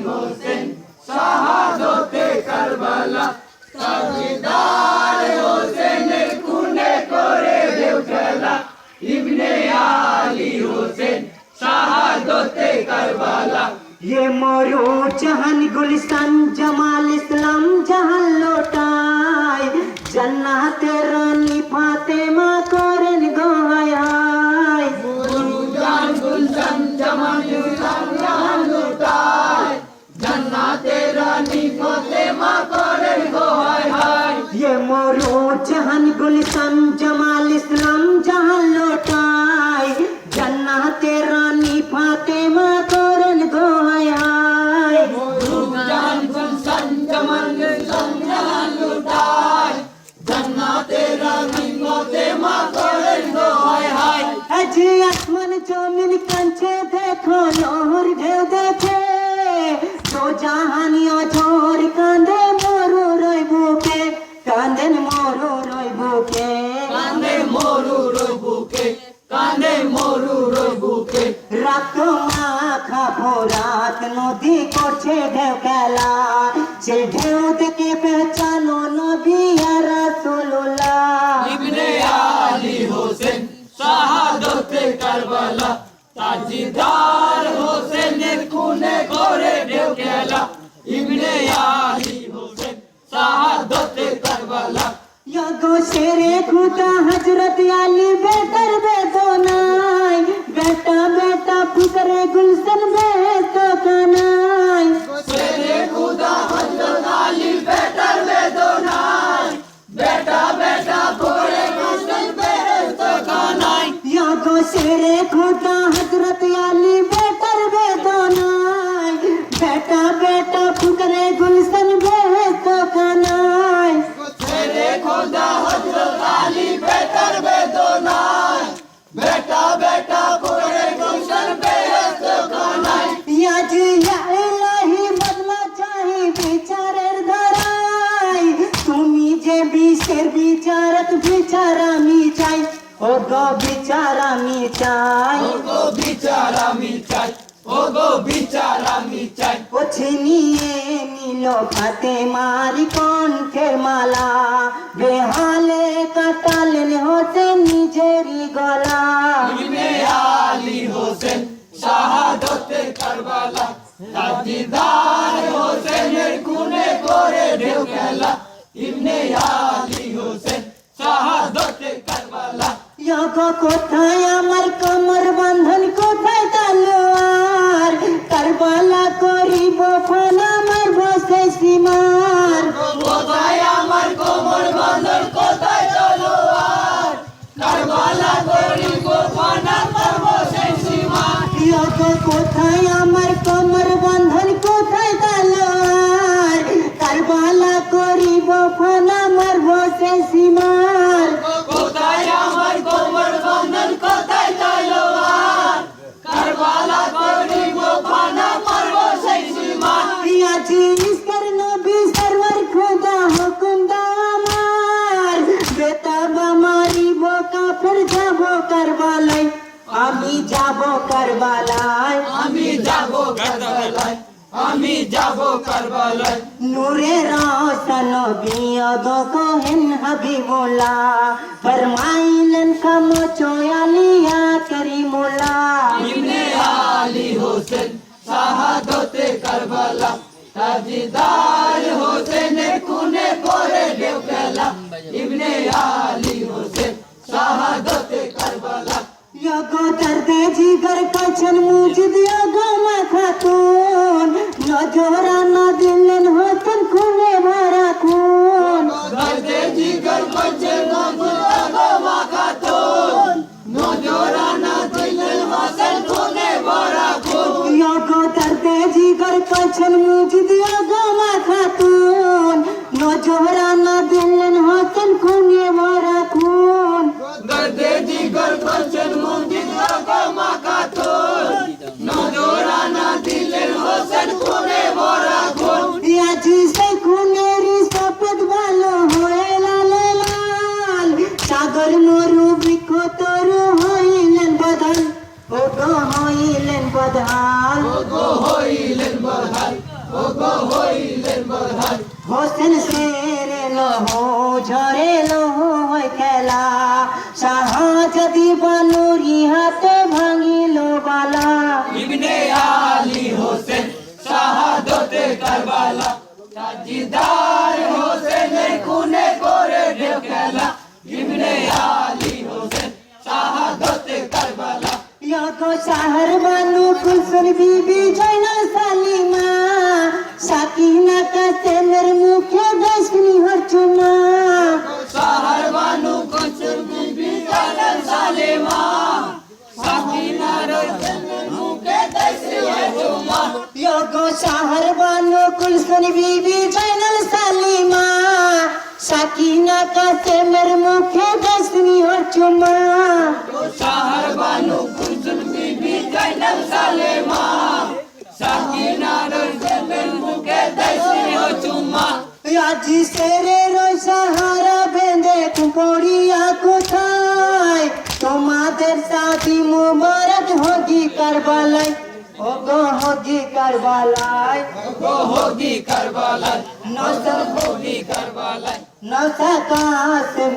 হোসেন শাহাদতে কারবালা তাজদার হোসেনের খুনে করে দেও খেলা ইবনে আলী হোসেন শাহাদতে কারবালা ये मोरू जहान गुलिस्तान जमाल इस्लाम जहान लोटाय जन्नते रानी फातिमा करेन गोहाय हाय मोरू जहान गुलिस्तान जमाल इस्लाम जहान लोटाय जन्नते रानी फातिमा करेन गोहाय हाय ये मोरू जहान गुलिस्तान जमाल इस्लाम जहान लोटाय जन्नते रानी फातिमा करेन गोहाय हाय मोरू जहान गुलिस्तान जमाल इस्लाम जहान लोटाय जन्नते रानी फातिमा करेन गोहाय हाय अजी आसमान जमीन कंचे देखो लोहर ढेउ देखे तो जहानिया छोर कांदे मोरू रोई बुके कांदे मोरू रोई बुके कांदे मोरू रोई बुके कांदे मोरू रोई बुके রাত মাখা ভোরাত নদী করছে ঢেউ খেলা সে ঢেউ থেকে পেছানো নবী আর রাসূলুল্লাহ ইবনে আলী হোসেন শাহাদতে কারবালা তাজদার হোসেনের খুনে করে ঢেউ খেলা ইবনে আলী হোসেন শাহাদতে কারবালা या गो शेरे खुदा हजरत अली बेटर बेदोनाय बेटा बेटा पुकरे गुलशन बेतो कनाय शेरे खुदा हजरत अली बेटर बेदोनाय बेटा बेटा पुकरे गुलशन बेतो कनाय या गो शेरे खुदा हजरत अली बेटर बेदोनाय बेटा बेटा पुकरे गुलशन बेतो कनाय शेरे खुदा हजरत अली बेटर बेदोनाय बेटा बेटा पुकरे गुलशन बेतो कनाय या जी या इलाही बदला चाही বিচারের ধারায় তুমি যে বিশ্বের বিচারক বিচার আমি চাই ও গো বিচার আমি চাই ওগো বিচার আমি চাই ওগো বিচার আমি চাই ও ছিনিয়ে নিল ফাতেমার কণ্ঠের মালা বেহালে কাটালেন হোসেন নিজেরই গলা ইবনে আলী হোসেন শাহাদতে কারবালা তাজদার হোসেনের খুনে করে ঢেউ খেলা ইবনে আলী হোসেন শাহাদতে কারবালা ইয়াগো কোথায় আমার কোমর বন্ধন কোথায় তলোয়ার কারবালা করিব ফোন আমার বসে সীমার কোথায় আমার কোমর বন্ধন কোথায় তলোয়ার কারবালা করিব ফানা করব সেই সীমা ইয়াগো কোথায় আমার কোমর বন্ধন কোথায় তলোয়ার কারবালা করিব ফোন আমার বসে সীমার কোথায় আমার কোমর বন্ধন কোথায় তলোয়ার কারবালা করিব ফানা করব সেই সীমা ইয়াজি ইসকার নবী সরওয়ার খোদা হুকুম দাও আমার বেতাবা মারিব কাফের যাব কারবালায় আমি যাব কারবালায় আমি যাব কারবালায় আমি যাব কারবালায় নূরে রওশন নবী আদো কোহেন হাবিবুল্লাহ ফরমাইলেন খামো চয়ালিয়া করিমুল্লাহ ইবনে আলী হোসেন শাহাদতে কারবালা তাজদার হোসেনের খুনে করে ঢেউ খেলা ইবনে আলী হোসেন শাহাদতে কারবালা ইয়াগো দর্দে জিগর কাছেন মুজিদ ইয়াগো মাখাতুন নজরা না দিলেন হতেন খুনে ভরা খুন দর্দে জিগর কাছে নজরা মাখাতুন নজরানা দিলেন হোসেন খুনে ভরা খুন ইয়াগো দর্দে জিগর কাছেন মুজিদ ইয়াগো মাখাতুন নজরা না দিলেন হতেন খুনে ভরা খুন দর্দে জিগর কাছে নজরা মাখাতুন নজরানা দিলেন হোসেন খুনে ভরা খুন ইয়াজি সে খুনেরি সপদ ভালো হয়ে লাল লাল সাগর মরু বৃক্ষ তরু হইলেন বদল ও গো হইলেন বদহাল ওগো হইলেন বদহাল ওগো হইলেন বদহাল হোসেন সেরে লহ ঝরে লহ হয় খেলা শাহজাদি বানুরি হাতে ভাঙিল বালা ইবনে আলী হোসেন শাহাদতে কারবালা সাজিদার হোসেনের খুনে করে ঢেউ খেলা ইবনে আলী হোসেন শাহাদতে কারবালা ইয়াকো শাহর বানু কুলসুম বিবি জয়নাল সালিমা সাকিনা কাসেমের মুখে দশনি হরচুমা সাহার বানু কুলসুম বিবি জয়নাল সালিমা সাকিনা রোশনের মুখে দেশে চুমা ইয়াকো শাহর বানু কুলসুম বিবি জয়নাল সালিমা সাকিনা কাসেমের মুখে দশনি হরচুমা সাহার বানু কুলসুম বিবি জয়নাল সালিমা সাকিনা রোশনের মুখে দেশে চুমা আজি সেরে রই সাহারা বেঁধে পড়িয়া কোথায় তোমাদের সাথী মুবারক হোগি কারবালায় ওগো হোগি কারবালায় ওগো হোগি কারবালায় নজর হোগি কারবালায় নসা কাসেম